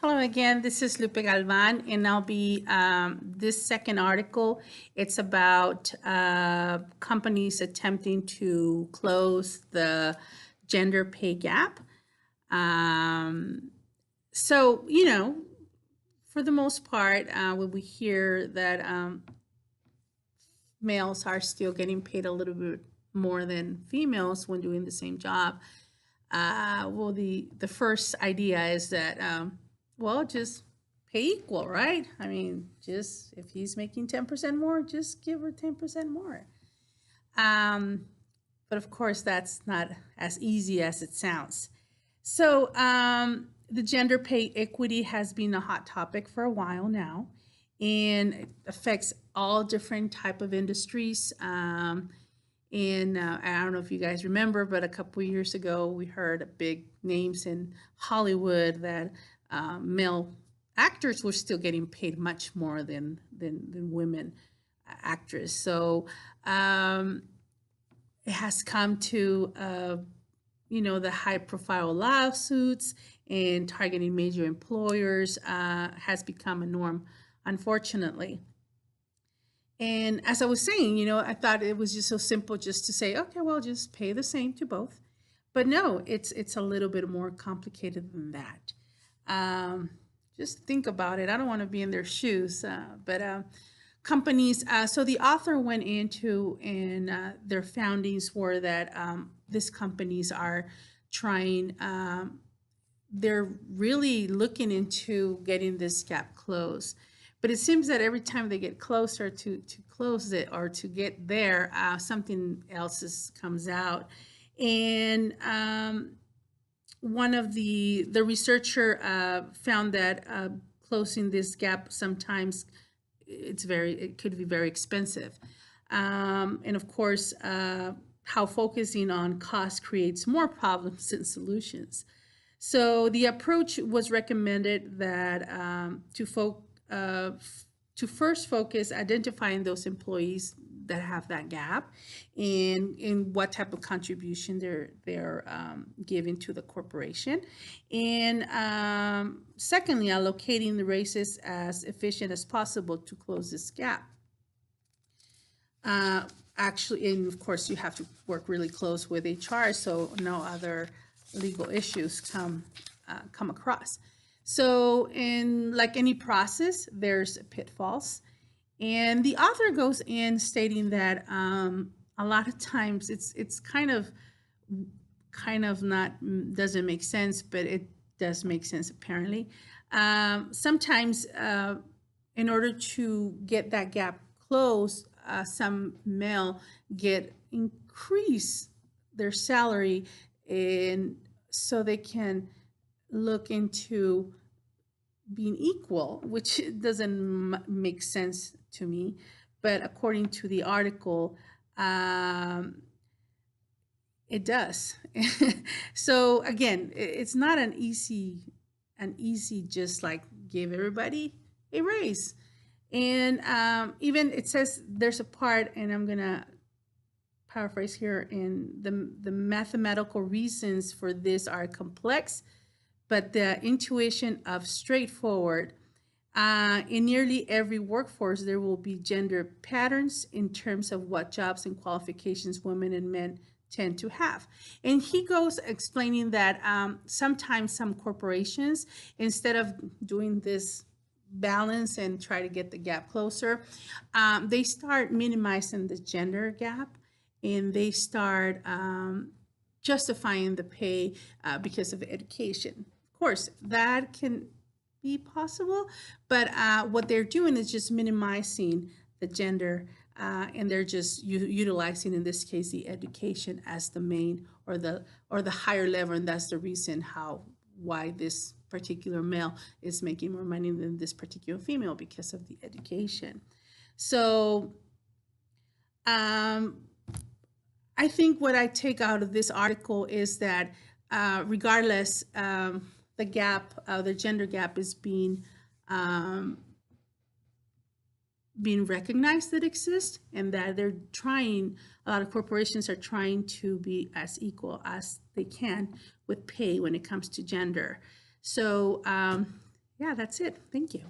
Hello again, this is Lupe Galvan, and I'll be this second article. It's about companies attempting to close the gender pay gap. Um, so, for the most part, when we hear that males are still getting paid a little bit more than females when doing the same job, well, the first idea is that well, just pay equal, right? I mean, just if he's making 10% more, just give her 10% more. Um, but of course, that's not as easy as it sounds. So the gender pay equity has been a hot topic for a while now, and it affects all different type of industries. And I don't know if you guys remember, but a couple of years ago, we heard big names in Hollywood that male actors were still getting paid much more than women actors. So it has come to the high profile lawsuits and targeting major employers has become a norm, unfortunately. And as I was saying, I thought it was just so simple just to say, okay, well, just pay the same to both. But no, it's a little bit more complicated than that. Um, just think about it. I don't want to be in their shoes, but companies. So the author went into, and their foundings were that these companies are trying. They're really looking into getting this gap closed. But it seems that every time they get closer to close it or to get there, something else comes out. And one of the researcher found that closing this gap sometimes it could be very expensive. And of course, how focusing on cost creates more problems than solutions. So the approach was recommended that uh, to first focus identifying those employees that have that gap and in what type of contribution they're giving to the corporation, and secondly, allocating the races as efficient as possible to close this gap. Uh, Actually, and of course, you have to work really close with HR so no other legal issues come across. So, in like any process, there's pitfalls, and the author goes in stating that a lot of times it's kind of not doesn't make sense, but it does make sense apparently. Sometimes, in order to get that gap closed, some male get increase their salary, and so they can look into being equal, which doesn't make sense to me. But according to the article, um, it does. So again, it's not an easy just like give everybody a raise. And even it says there's a part, and I'm gonna paraphrase here, in the mathematical reasons for this are complex, but the intuition of straightforward. In nearly every workforce, there will be gender patterns in terms of what jobs and qualifications women and men tend to have. And he goes explaining that sometimes some corporations, instead of doing this balance and try to get the gap closer, they start minimizing the gender gap, and they start justifying the pay because of education. Of course, that can be possible, but what they're doing is just minimizing the gender, and they're just utilizing, in this case, the education as the main or the higher level, and that's the reason why this particular male is making more money than this particular female because of the education. So um, I think what I take out of this article is that regardless, the gender gap is um, being recognized that exists, and that a lot of corporations are trying to be as equal as they can with pay when it comes to gender. So Yeah, that's it. Thank you.